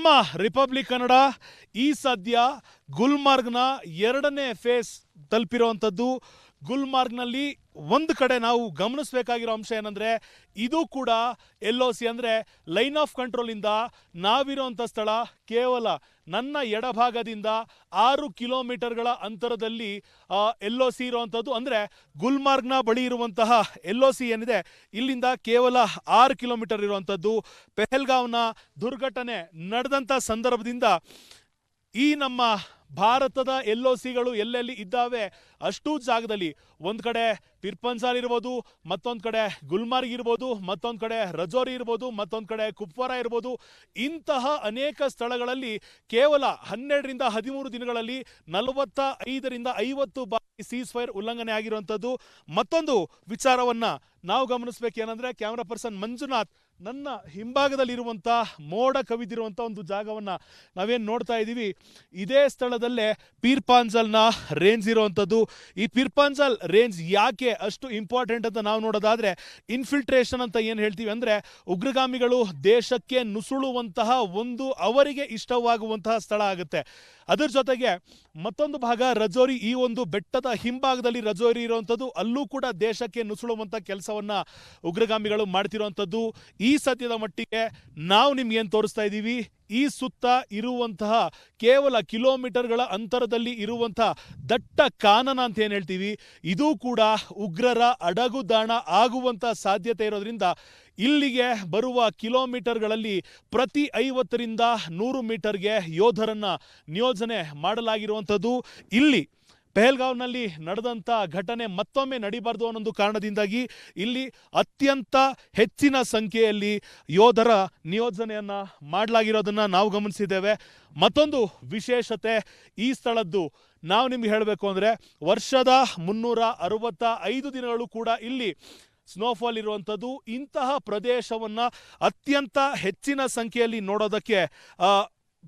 ನಿಮ್ಮ ರಿಪಬ್ಲಿಕ್ ಕನ್ನಡ ಈ ಸದ್ಯ ಗುಲ್ಮಾರ್ಗ್ನ 2ನೇ ಫೇಸ್ ತಲುಪಿರುವಂಥದ್ದು. ಗುಲ್ಮಾರ್ಗ್ನಲ್ಲಿ ಒಂದು ಕಡೆ ನಾವು ಗಮನಿಸಬೇಕಾಗಿರೋ ಅಂಶ ಏನಂದರೆ, ಇದು ಕೂಡ LOC ಅಂದರೆ ಲೈನ್ ಆಫ್ ಕಂಟ್ರೋಲಿಂದ ನಾವಿರೋಂಥ ಸ್ಥಳ ಕೇವಲ ನನ್ನ ಎಡಭಾಗದಿಂದ 6 ಕಿಲೋಮೀಟರ್ಗಳ ಅಂತರದಲ್ಲಿ LOC ಇರುವಂಥದ್ದು. ಅಂದರೆ ಗುಲ್ಮಾರ್ಗ್ನ ಬಳಿ ಇರುವಂತಹ LOC ಏನಿದೆ ಇಲ್ಲಿಂದ ಕೇವಲ 6 ಕಿಲೋಮೀಟರ್ ಇರುವಂಥದ್ದು. ಪೆಹಲ್ಗಾವ್ನ ದುರ್ಘಟನೆ ನಡೆದಂಥ ಸಂದರ್ಭದಿಂದ ಈ ನಮ್ಮ ಭಾರತದ LOCಗಳು ಎಲ್ಲೆಲ್ಲಿ ಇದ್ದಾವೆ ಅಷ್ಟೂ ಜಾಗದಲ್ಲಿ ಒಂದು ಕಡೆ ಪಿರ್ಪಂಜಾಲ್ ಇರ್ಬೋದು, ಮತ್ತೊಂದು ಕಡೆ ಗುಲ್ಮಾರ್ಗ್ ಇರ್ಬೋದು, ಮತ್ತೊಂದು ಕಡೆ ರಜೌರಿ ಇರ್ಬೋದು, ಮತ್ತೊಂದು ಕಡೆ ಕುಪ್ವಾರ ಇರ್ಬೋದು. ಇಂತಹ ಅನೇಕ ಸ್ಥಳಗಳಲ್ಲಿ ಕೇವಲ 12ರಿಂದ 13 ದಿನಗಳಲ್ಲಿ 45ರಿಂದ 50 ಬಾರಿ ಸೀಸ್ ಫೈರ್ ಉಲ್ಲಂಘನೆ ಆಗಿರುವಂಥದ್ದು. ಮತ್ತೊಂದು ವಿಚಾರವನ್ನ ನಾವು ಗಮನಿಸಬೇಕೇನೆಂದರೆ, ಕ್ಯಾಮ್ರಾ ಪರ್ಸನ್ ಮಂಜುನಾಥ್ ನನ್ನ ಹಿಂಭಾಗದಲ್ಲಿರುವಂಥ ಮೋಡ ಕವಿದಿರುವಂಥ ಒಂದು ಜಾಗವನ್ನ ನಾವೇನು ನೋಡ್ತಾ ಇದ್ದೀವಿ, ಇದೇ ಸ್ಥಳದಲ್ಲೇ ಪೀರ್ಪಾಂಜಲ್ನ ರೇಂಜ್ ಇರುವಂಥದ್ದು. ಈ ಪೀರ್ಪಾಂಜಲ್ ರೇಂಜ್ ಯಾಕೆ ಅಷ್ಟು ಇಂಪಾರ್ಟೆಂಟ್ ಅಂತ ನಾವು ನೋಡೋದಾದ್ರೆ, ಇನ್ಫಿಲ್ಟ್ರೇಷನ್ ಅಂತ ಏನು ಹೇಳ್ತೀವಿ ಅಂದರೆ, ಉಗ್ರಗಾಮಿಗಳು ದೇಶಕ್ಕೆ ನುಸುಳುವಂತಹ ಒಂದು ಅವರಿಗೆ ಇಷ್ಟವಾಗುವಂತಹ ಸ್ಥಳ ಆಗುತ್ತೆ. ಅದರ ಜೊತೆಗೆ ಮತ್ತೊಂದು ಭಾಗ ರಜೌರಿ, ಈ ಒಂದು ಬೆಟ್ಟದ ಹಿಂಭಾಗದಲ್ಲಿ ರಜೌರಿ ಇರುವಂಥದ್ದು, ಅಲ್ಲೂ ಕೂಡ ದೇಶಕ್ಕೆ ನುಸುಳುವಂಥ ಕೆಲಸವನ್ನ ಉಗ್ರಗಾಮಿಗಳು ಮಾಡ್ತಿರುವಂಥದ್ದು. ಈ ಸದ್ಯದ ಮಟ್ಟಿಗೆ ನಾವು ನಿಮ್ಗೆ ಏನು ತೋರಿಸ್ತಾ ಇದ್ದೀವಿ, ಈ ಸುತ್ತ ಇರುವಂತಹ ಕೇವಲ ಕಿಲೋಮೀಟರ್ಗಳ ಅಂತರದಲ್ಲಿ ಇರುವಂತಹ ದಟ್ಟ ಕಾನನ ಅಂತ ಏನು ಹೇಳ್ತೀವಿ, ಇದು ಕೂಡ ಉಗ್ರರ ಅಡಗುದಾಣ ಆಗುವಂಥ ಸಾಧ್ಯತೆ ಇರೋದ್ರಿಂದ ಇಲ್ಲಿಗೆ ಬರುವ ಕಿಲೋಮೀಟರ್ಗಳಲ್ಲಿ ಪ್ರತಿ 50ರಿಂದ 100 ಮೀಟರ್ಗೆ ಯೋಧರನ್ನ ನಿಯೋಜನೆ ಮಾಡಲಾಗಿರುವಂಥದ್ದು. ಇಲ್ಲಿ ಪೆಹಲ್ಗಾವ್ನಲ್ಲಿ ನಡೆದಂಥ ಘಟನೆ ಮತ್ತೊಮ್ಮೆ ನಡಿಬಾರ್ದು ಅನ್ನೊಂದು ಕಾರಣದಿಂದಾಗಿ ಇಲ್ಲಿ ಅತ್ಯಂತ ಹೆಚ್ಚಿನ ಸಂಖ್ಯೆಯಲ್ಲಿ ಯೋಧರ ನಿಯೋಜನೆಯನ್ನ ಮಾಡಲಾಗಿರೋದನ್ನ ನಾವು ಗಮನಿಸಿದ್ದೇವೆ. ಮತ್ತೊಂದು ವಿಶೇಷತೆ ಈ ಸ್ಥಳದ್ದು ನಾವು ನಿಮ್ಗೆ ಹೇಳಬೇಕು ಅಂದರೆ, ವರ್ಷದ 365 ದಿನಗಳು ಕೂಡ ಇಲ್ಲಿ ಸ್ನೋಫಾಲ್ ಇರುವಂಥದ್ದು. ಇಂತಹ ಪ್ರದೇಶವನ್ನ ಅತ್ಯಂತ ಹೆಚ್ಚಿನ ಸಂಖ್ಯೆಯಲ್ಲಿ ನೋಡೋದಕ್ಕೆ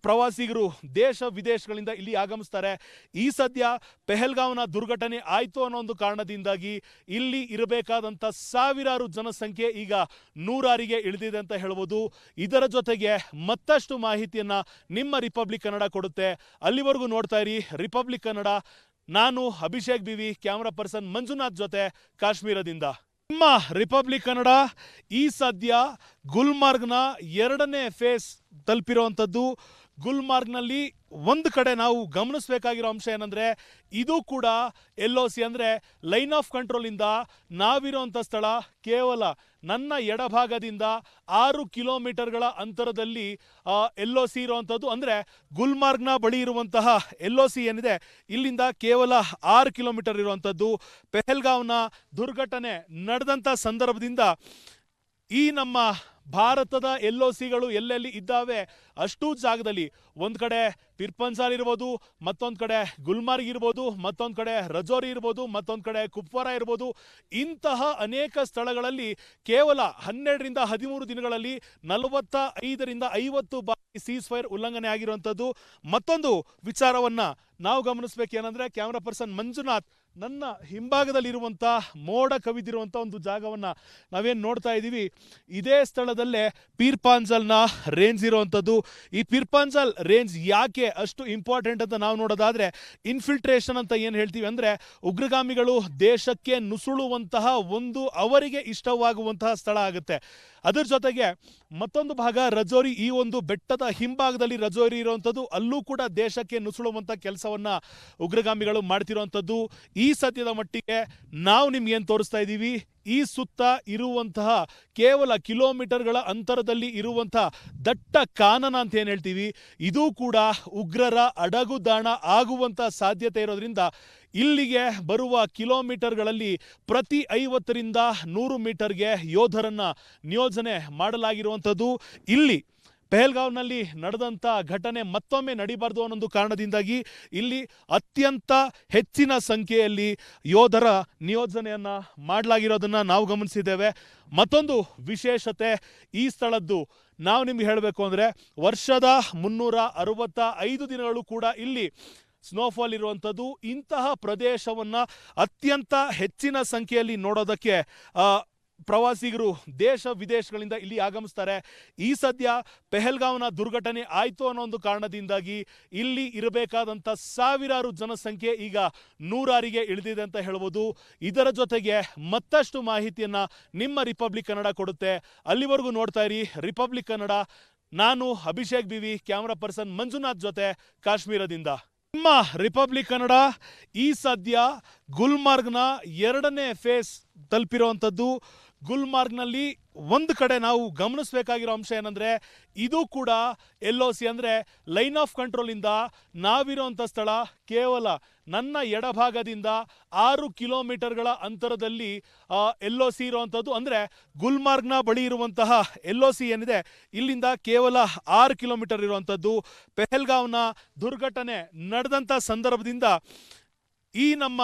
ಪ್ರವಾಸಿಗರು ದೇಶ ವಿದೇಶಗಳಿಂದ ಇಲ್ಲಿ ಆಗಮಿಸ್ತಾರೆ. ಈ ಸದ್ಯ ಪೆಹಲ್ಗಾವ್ನ ದುರ್ಘಟನೆ ಆಯಿತು ಅನ್ನೋ ಒಂದು ಕಾರಣದಿಂದಾಗಿ ಇಲ್ಲಿ ಇರಬೇಕಾದಂಥ ಸಾವಿರಾರು ಜನಸಂಖ್ಯೆ ಈಗ 100ರಿಗೆ ಇಳಿದಿದೆ ಅಂತ ಹೇಳ್ಬೋದು. ಇದರ ಜೊತೆಗೆ ಮತ್ತಷ್ಟು ಮಾಹಿತಿಯನ್ನ ನಿಮ್ಮ ರಿಪಬ್ಲಿಕ್ ಕನ್ನಡ ಕೊಡುತ್ತೆ. ಅಲ್ಲಿವರೆಗೂ ನೋಡ್ತಾ ಇರಿ ರಿಪಬ್ಲಿಕ್ ಕನ್ನಡ. ನಾನು ಅಭಿಷೇಕ್ ಬಿವಿ, ಕ್ಯಾಮ್ರಾ ಪರ್ಸನ್ ಮಂಜುನಾಥ್ ಜೊತೆ ಕಾಶ್ಮೀರದಿಂದ. ನಿಮ್ಮ ರಿಪಬ್ಲಿಕ್ ಕನ್ನಡ ಈ ಸದ್ಯ ಗುಲ್ಮಾರ್ಗ್ನ 2ನೇ ಫೇಸ್ ತಲುಪಿರುವಂಥದ್ದು. ಗುಲ್ಮಾರ್ಗ್ನಲ್ಲಿ ಒಂದು ಕಡೆ ನಾವು ಗಮನಿಸಬೇಕಾಗಿರೋ ಅಂಶ ಏನಂದರೆ, ಇದು ಕೂಡ LOC ಅಂದರೆ ಲೈನ್ ಆಫ್ ಕಂಟ್ರೋಲಿಂದ ನಾವಿರೋಂಥ ಸ್ಥಳ ಕೇವಲ ನನ್ನ ಎಡಭಾಗದಿಂದ 6 ಕಿಲೋಮೀಟರ್ಗಳ ಅಂತರದಲ್ಲಿ LOC ಇರುವಂಥದ್ದು. ಅಂದರೆ ಗುಲ್ಮಾರ್ಗ್ನ ಬಳಿ ಇರುವಂತಹ LOC ಏನಿದೆ ಇಲ್ಲಿಂದ ಕೇವಲ 6 ಕಿಲೋಮೀಟರ್ ಇರುವಂಥದ್ದು. ಪೆಹಲ್ಗಾವ್ನ ದುರ್ಘಟನೆ ನಡೆದಂಥ ಸಂದರ್ಭದಿಂದ ಈ ನಮ್ಮ ಭಾರತದ LOCಗಳು ಎಲ್ಲೆಲ್ಲಿ ಇದ್ದಾವೆ ಅಷ್ಟೂ ಜಾಗದಲ್ಲಿ ಒಂದು ಕಡೆ ಪಿರ್ಪಂಜಾಲ್ ಇರ್ಬೋದು, ಮತ್ತೊಂದು ಕಡೆ ಗುಲ್ಮಾರ್ಗ್ ಇರ್ಬೋದು, ಮತ್ತೊಂದು ಕಡೆ ರಜೌರಿ ಇರ್ಬೋದು, ಮತ್ತೊಂದು ಕಡೆ ಕುಪ್ವಾರ ಇರ್ಬೋದು. ಇಂತಹ ಅನೇಕ ಸ್ಥಳಗಳಲ್ಲಿ ಕೇವಲ 12ರಿಂದ 13 ದಿನಗಳಲ್ಲಿ 45ರಿಂದ 50 ಬಾರಿ ಸೀಸ್ ಫೈರ್ ಉಲ್ಲಂಘನೆ ಆಗಿರುವಂಥದ್ದು. ಮತ್ತೊಂದು ವಿಚಾರವನ್ನ ನಾವು ಗಮನಿಸಬೇಕೇನೆಂದರೆ, ಕ್ಯಾಮ್ರಾ ಪರ್ಸನ್ ಮಂಜುನಾಥ್ ನನ್ನ ಹಿಂಭಾಗದಲ್ಲಿರುವಂಥ ಮೋಡ ಕವಿದಿರುವಂಥ ಒಂದು ಜಾಗವನ್ನ ನಾವೇನು ನೋಡ್ತಾ ಇದ್ದೀವಿ, ಇದೇ ಸ್ಥಳದಲ್ಲೇ ಪೀರ್ಪಾಂಜಲ್ನ ರೇಂಜ್ ಇರುವಂಥದ್ದು. ಈ ಪೀರ್ಪಾಂಜಲ್ ರೇಂಜ್ ಯಾಕೆ ಅಷ್ಟು ಇಂಪಾರ್ಟೆಂಟ್ ಅಂತ ನಾವು ನೋಡೋದಾದ್ರೆ, ಇನ್ಫಿಲ್ಟ್ರೇಷನ್ ಅಂತ ಏನು ಹೇಳ್ತೀವಿ ಅಂದರೆ, ಉಗ್ರಗಾಮಿಗಳು ದೇಶಕ್ಕೆ ನುಸುಳುವಂತಹ ಒಂದು ಅವರಿಗೆ ಇಷ್ಟವಾಗುವಂತಹ ಸ್ಥಳ ಆಗುತ್ತೆ. ಅದರ ಜೊತೆಗೆ ಮತ್ತೊಂದು ಭಾಗ ರಜೌರಿ, ಈ ಒಂದು ಬೆಟ್ಟದ ಹಿಂಭಾಗದಲ್ಲಿ ರಜೌರಿ ಇರುವಂಥದ್ದು, ಅಲ್ಲೂ ಕೂಡ ದೇಶಕ್ಕೆ ನುಸುಳುವಂಥ ಕೆಲಸವನ್ನ ಉಗ್ರಗಾಮಿಗಳು ಮಾಡ್ತಿರುವಂಥದ್ದು. ಈ ಸದ್ಯದ ಮಟ್ಟಿಗೆ ನಾವು ನಿಮ್ಗೆ ಏನು ತೋರಿಸ್ತಾ ಇದ್ದೀವಿ, ಈ ಸುತ್ತ ಇರುವಂತಹ ಕೇವಲ ಕಿಲೋಮೀಟರ್ಗಳ ಅಂತರದಲ್ಲಿ ಇರುವಂತಹ ದಟ್ಟ ಕಾನನ ಅಂತ ಏನು ಹೇಳ್ತೀವಿ, ಇದು ಕೂಡ ಉಗ್ರರ ಅಡಗುದಾಣ ಆಗುವಂಥ ಸಾಧ್ಯತೆ ಇರೋದ್ರಿಂದ ಇಲ್ಲಿಗೆ ಬರುವ ಕಿಲೋಮೀಟರ್ಗಳಲ್ಲಿ ಪ್ರತಿ 50ರಿಂದ 100 ಮೀಟರ್ಗೆ ಯೋಧರನ್ನ ನಿಯೋಜನೆ ಮಾಡಲಾಗಿರುವಂಥದ್ದು. ಇಲ್ಲಿ ಪೆಹಲ್ಗಾವ್ನಲ್ಲಿ ನಡೆದಂಥ ಘಟನೆ ಮತ್ತೊಮ್ಮೆ ನಡಿಬಾರ್ದು ಅನ್ನೊಂದು ಕಾರಣದಿಂದಾಗಿ ಇಲ್ಲಿ ಅತ್ಯಂತ ಹೆಚ್ಚಿನ ಸಂಖ್ಯೆಯಲ್ಲಿ ಯೋಧರ ನಿಯೋಜನೆಯನ್ನ ಮಾಡಲಾಗಿರೋದನ್ನ ನಾವು ಗಮನಿಸಿದ್ದೇವೆ. ಮತ್ತೊಂದು ವಿಶೇಷತೆ ಈ ಸ್ಥಳದ್ದು ನಾವು ನಿಮ್ಗೆ ಹೇಳಬೇಕು ಅಂದರೆ, ವರ್ಷದ 365 ದಿನಗಳು ಕೂಡ ಇಲ್ಲಿ ಸ್ನೋಫಾಲ್ ಇರುವಂಥದ್ದು. ಇಂತಹ ಪ್ರದೇಶವನ್ನ ಅತ್ಯಂತ ಹೆಚ್ಚಿನ ಸಂಖ್ಯೆಯಲ್ಲಿ ನೋಡೋದಕ್ಕೆ ಪ್ರವಾಸಿಗರು ದೇಶ ವಿದೇಶಗಳಿಂದ ಇಲ್ಲಿ ಆಗಮಿಸ್ತಾರೆ. ಈ ಸದ್ಯ ಪೆಹಲ್ಗಾವ್ನ ದುರ್ಘಟನೆ ಆಯಿತು ಅನ್ನೋ ಒಂದು ಕಾರಣದಿಂದಾಗಿ ಇಲ್ಲಿ ಇರಬೇಕಾದಂಥ ಸಾವಿರಾರು ಜನಸಂಖ್ಯೆ ಈಗ ನೂರಾರಿಗೆ ಇಳಿದಿದೆ ಅಂತ ಹೇಳ್ಬೋದು. ಇದರ ಜೊತೆಗೆ ಮತ್ತಷ್ಟು ಮಾಹಿತಿಯನ್ನ ನಿಮ್ಮ ರಿಪಬ್ಲಿಕ್ ಕನ್ನಡ ಕೊಡುತ್ತೆ. ಅಲ್ಲಿವರೆಗೂ ನೋಡ್ತಾ ಇರಿ ರಿಪಬ್ಲಿಕ್ ಕನ್ನಡ. ನಾನು ಅಭಿಷೇಕ್ ಬಿವಿ, ಕ್ಯಾಮ್ರಾ ಪರ್ಸನ್ ಮಂಜುನಾಥ್ ಜೊತೆ ಕಾಶ್ಮೀರದಿಂದ. ನಿಮ್ಮ ರಿಪಬ್ಲಿಕ್ ಕನ್ನಡ ಈ ಸದ್ಯ ಗುಲ್ಮಾರ್ಗ್ನ 2ನೇ ಫೇಸ್ ತಲುಪಿರುವಂಥದ್ದು. ಗುಲ್ಮಾರ್ಗ್ನಲ್ಲಿ ಒಂದು ಕಡೆ ನಾವು ಗಮನಿಸಬೇಕಾಗಿರೋ ಅಂಶ ಏನಂದರೆ, ಇದು ಕೂಡ LOC ಅಂದರೆ ಲೈನ್ ಆಫ್ ಕಂಟ್ರೋಲಿಂದ ನಾವಿರೋಂಥ ಸ್ಥಳ ಕೇವಲ ನನ್ನ ಎಡಭಾಗದಿಂದ 6 ಕಿಲೋಮೀಟರ್ಗಳ ಅಂತರದಲ್ಲಿ LOC ಇರುವಂಥದ್ದು. ಅಂದರೆ ಗುಲ್ಮಾರ್ಗ್ನ ಬಳಿ ಇರುವಂತಹ LOC ಏನಿದೆ ಇಲ್ಲಿಂದ ಕೇವಲ 6 ಕಿಲೋಮೀಟರ್ ಇರುವಂಥದ್ದು. ಪೆಹಲ್ಗಾವ್ನ ದುರ್ಘಟನೆ ನಡೆದಂಥ ಸಂದರ್ಭದಿಂದ ಈ ನಮ್ಮ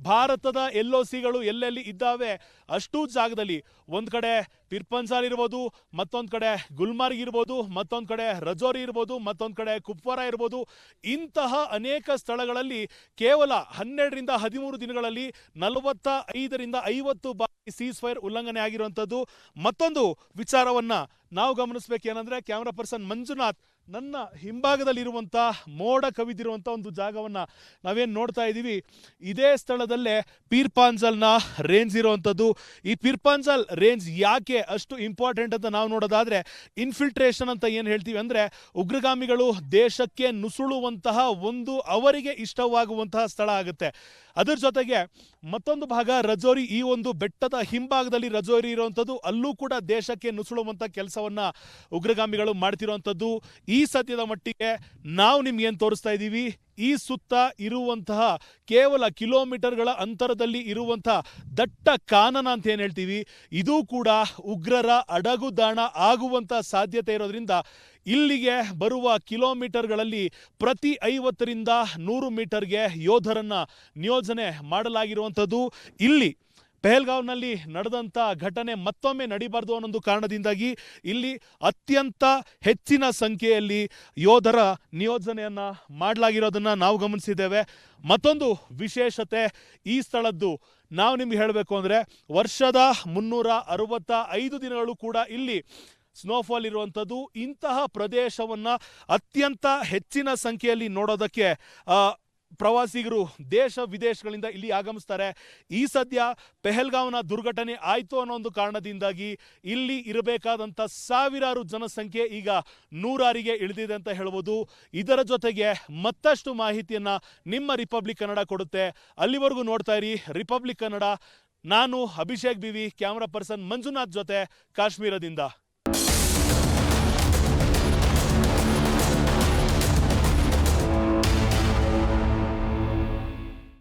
ಭಾರತದ LOCಗಳು ಎಲ್ಲೆಲ್ಲಿ ಇದ್ದಾವೆ ಅಷ್ಟೂ ಜಾಗದಲ್ಲಿ ಒಂದು ಕಡೆ ಪಿರ್ಪಂಜಾಲ್ ಇರ್ಬೋದು, ಮತ್ತೊಂದು ಕಡೆ ಗುಲ್ಮಾರ್ಗ್ ಇರ್ಬೋದು, ಮತ್ತೊಂದು ಕಡೆ ರಜೌರಿ ಇರ್ಬೋದು, ಮತ್ತೊಂದು ಕಡೆ ಕುಪ್ವಾರ ಇರ್ಬೋದು. ಇಂತಹ ಅನೇಕ ಸ್ಥಳಗಳಲ್ಲಿ ಕೇವಲ 12ರಿಂದ 13 ದಿನಗಳಲ್ಲಿ 45ರಿಂದ 50 ಬಾರಿ ಸೀಸ್ ಫೈರ್ ಉಲ್ಲಂಘನೆ ಆಗಿರುವಂಥದ್ದು. ಮತ್ತೊಂದು ವಿಚಾರವನ್ನ ನಾವು ಗಮನಿಸಬೇಕೇನೆಂದರೆ, ಕ್ಯಾಮ್ರಾ ಪರ್ಸನ್ ಮಂಜುನಾಥ್ ನನ್ನ ಹಿಂಭಾಗದಲ್ಲಿರುವಂಥ ಮೋಡ ಕವಿದಿರುವಂಥ ಒಂದು ಜಾಗವನ್ನು ನಾವೇನು ನೋಡ್ತಾ ಇದ್ದೀವಿ, ಇದೇ ಸ್ಥಳದಲ್ಲೇ ಪೀರ್ಪಾಂಜಲ್ನ ರೇಂಜ್ ಇರುವಂಥದ್ದು. ಈ ಪೀರ್ಪಾಂಜಲ್ ರೇಂಜ್ ಯಾಕೆ ಅಷ್ಟು ಇಂಪಾರ್ಟೆಂಟ್ ಅಂತ ನಾವು ನೋಡೋದಾದರೆ, ಇನ್ಫಿಲ್ಟ್ರೇಷನ್ ಅಂತ ಏನು ಹೇಳ್ತೀವಿ ಅಂದರೆ, ಉಗ್ರಗಾಮಿಗಳು ದೇಶಕ್ಕೆ ನುಸುಳುವಂತಹ ಒಂದು ಅವರಿಗೆ ಇಷ್ಟವಾಗುವಂತಹ ಸ್ಥಳ ಆಗುತ್ತೆ. ಅದರ ಜೊತೆಗೆ ಮತ್ತೊಂದು ಭಾಗ ರಜೌರಿ, ಈ ಒಂದು ಬೆಟ್ಟದ ಹಿಂಭಾಗದಲ್ಲಿ ರಜೌರಿ ಇರುವಂಥದ್ದು. ಅಲ್ಲೂ ಕೂಡ ದೇಶಕ್ಕೆ ನುಸುಳುವಂಥ ಕೆಲಸವನ್ನ ಉಗ್ರಗಾಮಿಗಳು ಮಾಡ್ತಿರುವಂಥದ್ದು. ಈ ಸದ್ಯದ ಮಟ್ಟಿಗೆ ನಾವು ನಿಮ್ಗೇನು ತೋರಿಸ್ತಾ ಇದ್ದೀವಿ, ಈ ಸುತ್ತ ಇರುವಂತಹ ಕೇವಲ ಕಿಲೋಮೀಟರ್ಗಳ ಅಂತರದಲ್ಲಿ ಇರುವಂತಹ ದಟ್ಟ ಕಾನನ ಅಂತ ಏನು ಹೇಳ್ತೀವಿ, ಇದು ಕೂಡ ಉಗ್ರರ ಅಡಗುದಾಣ ಆಗುವಂಥ ಸಾಧ್ಯತೆ ಇರೋದ್ರಿಂದ ಇಲ್ಲಿಗೆ ಬರುವ ಕಿಲೋಮೀಟರ್ಗಳಲ್ಲಿ ಪ್ರತಿ 50ರಿಂದ 100 ಮೀಟರ್ಗೆ ಯೋಧರನ್ನ ನಿಯೋಜನೆ ಮಾಡಲಾಗಿರುವಂಥದ್ದು. ಇಲ್ಲಿ ಪೆಹಲ್ಗಾವ್ನಲ್ಲಿ ನಡೆದಂಥ ಘಟನೆ ಮತ್ತೊಮ್ಮೆ ನಡೀಬಾರ್ದು ಅನ್ನೊಂದು ಕಾರಣದಿಂದಾಗಿ ಇಲ್ಲಿ ಅತ್ಯಂತ ಹೆಚ್ಚಿನ ಸಂಖ್ಯೆಯಲ್ಲಿ ಯೋಧರ ನಿಯೋಜನೆಯನ್ನ ಮಾಡಲಾಗಿರೋದನ್ನ ನಾವು ಗಮನಿಸಿದ್ದೇವೆ. ಮತ್ತೊಂದು ವಿಶೇಷತೆ ಈ ಸ್ಥಳದ್ದು ನಾವು ನಿಮ್ಗೆ ಹೇಳಬೇಕು ಅಂದರೆ, ವರ್ಷದ 365 ದಿನಗಳು ಕೂಡ ಇಲ್ಲಿ ಸ್ನೋಫಾಲ್ ಇರುವಂಥದ್ದು. ಇಂತಹ ಪ್ರದೇಶವನ್ನ ಅತ್ಯಂತ ಹೆಚ್ಚಿನ ಸಂಖ್ಯೆಯಲ್ಲಿ ನೋಡೋದಕ್ಕೆ ಪ್ರವಾಸಿಗರು ದೇಶ ವಿದೇಶಗಳಿಂದ ಇಲ್ಲಿ ಆಗಮಿಸ್ತಾರೆ. ಈ ಸದ್ಯ ಪೆಹಲ್ಗಾವ್ನ ದುರ್ಘಟನೆ ಆಯಿತು ಅನ್ನೋ ಒಂದು ಕಾರಣದಿಂದಾಗಿ ಇಲ್ಲಿ ಇರಬೇಕಾದಂಥ ಸಾವಿರಾರು ಜನಸಂಖ್ಯೆ ಈಗ ನೂರಾರಿಗೆ ಇಳಿದಿದೆ ಅಂತ ಹೇಳ್ಬೋದು. ಇದರ ಜೊತೆಗೆ ಮತ್ತಷ್ಟು ಮಾಹಿತಿಯನ್ನ ನಿಮ್ಮ ರಿಪಬ್ಲಿಕ್ ಕನ್ನಡ ಕೊಡುತ್ತೆ. ಅಲ್ಲಿವರೆಗೂ ನೋಡ್ತಾ ಇರಿ ರಿಪಬ್ಲಿಕ್ ಕನ್ನಡ. ನಾನು ಅಭಿಷೇಕ್ ಬಿವಿ, ಕ್ಯಾಮ್ರಾ ಪರ್ಸನ್ ಮಂಜುನಾಥ್ ಜೊತೆ ಕಾಶ್ಮೀರದಿಂದ.